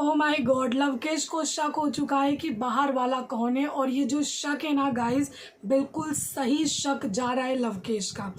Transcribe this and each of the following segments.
Oh my God, Lavkesh को शक हो चुका है कि बाहर वाला कौन है। और ये जो शक है ना गाइस, बिल्कुल सही शक जा रहा है लवकेश का।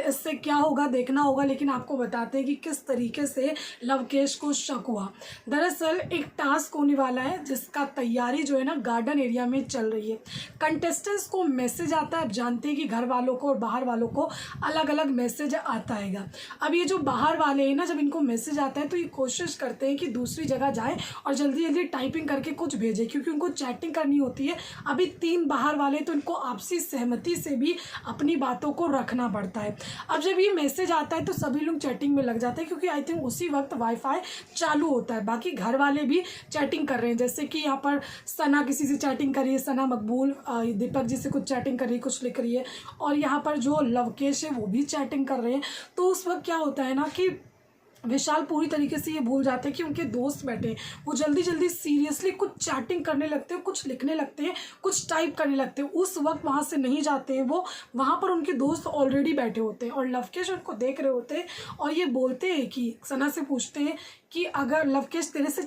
इससे क्या होगा देखना होगा, लेकिन आपको बताते हैं कि किस तरीके से लवकेश को शक हुआ। दरअसल एक टास्क होने वाला है जिसका तैयारी जो है ना गार्डन एरिया में चल रही है। कंटेस्टेंट्स को मैसेज आता है, आप जानते हैं कि घर वालों को और बाहर वालों को अलग अलग मैसेज आता है। अब ये जो बाहर वाले हैं ना, जब इनको मैसेज आता है तो ये कोशिश करते हैं कि दूसरी जगह जाए और जल्दी जल्दी टाइपिंग करके कुछ भेजे, क्योंकि उनको चैटिंग करनी होती है। अभी 3 बाहर वाले, तो इनको आपसी सहमति से भी अपनी बातों को रखना पड़ता है। अब जब ये मैसेज आता है तो सभी लोग चैटिंग में लग जाते हैं, क्योंकि आई थिंक उसी वक्त वाईफाई चालू होता है। बाकी घर वाले भी चैटिंग कर रहे हैं, जैसे कि यहाँ पर सना किसी से चैटिंग कर रही है, सना मकबूल दीपक जी से कुछ चैटिंग कर रही है, कुछ लिख रही है। और यहाँ पर जो लवकेश है वो भी चैटिंग कर रहे हैं। तो उस वक्त क्या होता है ना कि विशाल पूरी तरीके से ये भूल जाते हैं कि उनके दोस्त बैठे हैं। वो जल्दी जल्दी सीरियसली कुछ चैटिंग करने लगते हैं, कुछ लिखने लगते हैं, कुछ टाइप करने लगते हैं। उस वक्त वहाँ से नहीं जाते हैं, वो वहाँ पर उनके दोस्त ऑलरेडी बैठे होते हैं और लवकेश उनको देख रहे होते हैं। और ये बोलते हैं कि सना से पूछते हैं कि अगर लवकेश तेरे से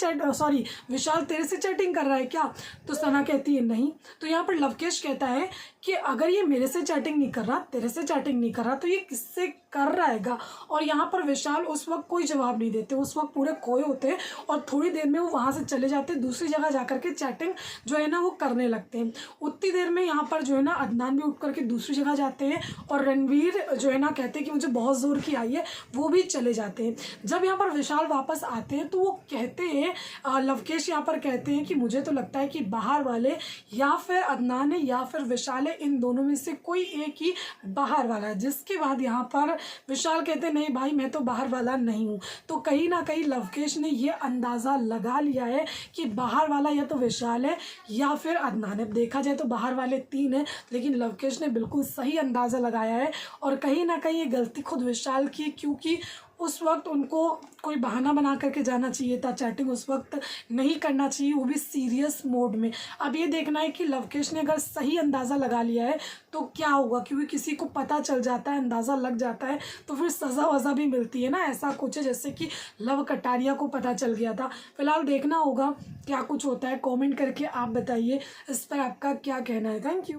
विशाल तेरे से चैटिंग कर रहा है क्या? तो सना कहती है नहीं। तो यहाँ पर लवकेश कहता है कि अगर ये मेरे से चैटिंग नहीं कर रहा, तेरे से चैटिंग नहीं कर रहा, तो ये किससे कर रहेगा? और यहाँ पर विशाल उस वक्त कोई जवाब नहीं देते, उस वक्त पूरे खोए होते हैं। और थोड़ी देर में वो वहाँ से चले जाते हैं, दूसरी जगह जाकर के चैटिंग जो है ना वो करने लगते हैं। उतनी देर में यहाँ पर जो है ना अदनान भी उठ करके दूसरी जगह जाते हैं और रणवीर जो है ना कहते हैं कि मुझे बहुत ज़ोर की आई है, वो भी चले जाते हैं। जब यहाँ पर विशाल वापस आते हैं तो वो कहते हैं, लवकेश यहाँ पर कहते हैं कि मुझे तो लगता है कि बाहर वाले या फिर अदनान है या फिर विशाल है, इन दोनों में से कोई एक ही बाहर वाला है। जिसके बाद यहाँ पर विशाल कहते हैं नहीं भाई, मैं तो बाहर वाला नहीं हूँ। तो कहीं ना कहीं लवकेश ने ये अंदाज़ा लगा लिया है कि बाहर वाला या तो विशाल है या फिर अदनान है। देखा जाए तो बाहर वाले 3 हैं, लेकिन लवकेश ने बिल्कुल सही अंदाज़ा लगाया है। और कहीं ना कहीं ये गलती खुद विशाल की, क्योंकि उस वक्त उनको कोई बहाना बना करके जाना चाहिए था, चैटिंग उस वक्त नहीं करना चाहिए, वो भी सीरियस मोड में। अब ये देखना है कि लवकेश ने अगर सही अंदाज़ा लगा लिया है तो क्या होगा, क्योंकि किसी को पता चल जाता है, अंदाज़ा लग जाता है, तो फिर सज़ा वज़ा भी मिलती है ना। ऐसा कुछ है जैसे कि लव कटारिया को पता चल गया था। फिलहाल देखना होगा क्या कुछ होता है। कॉमेंट करके आप बताइए इस पर आपका क्या कहना है। Thank you.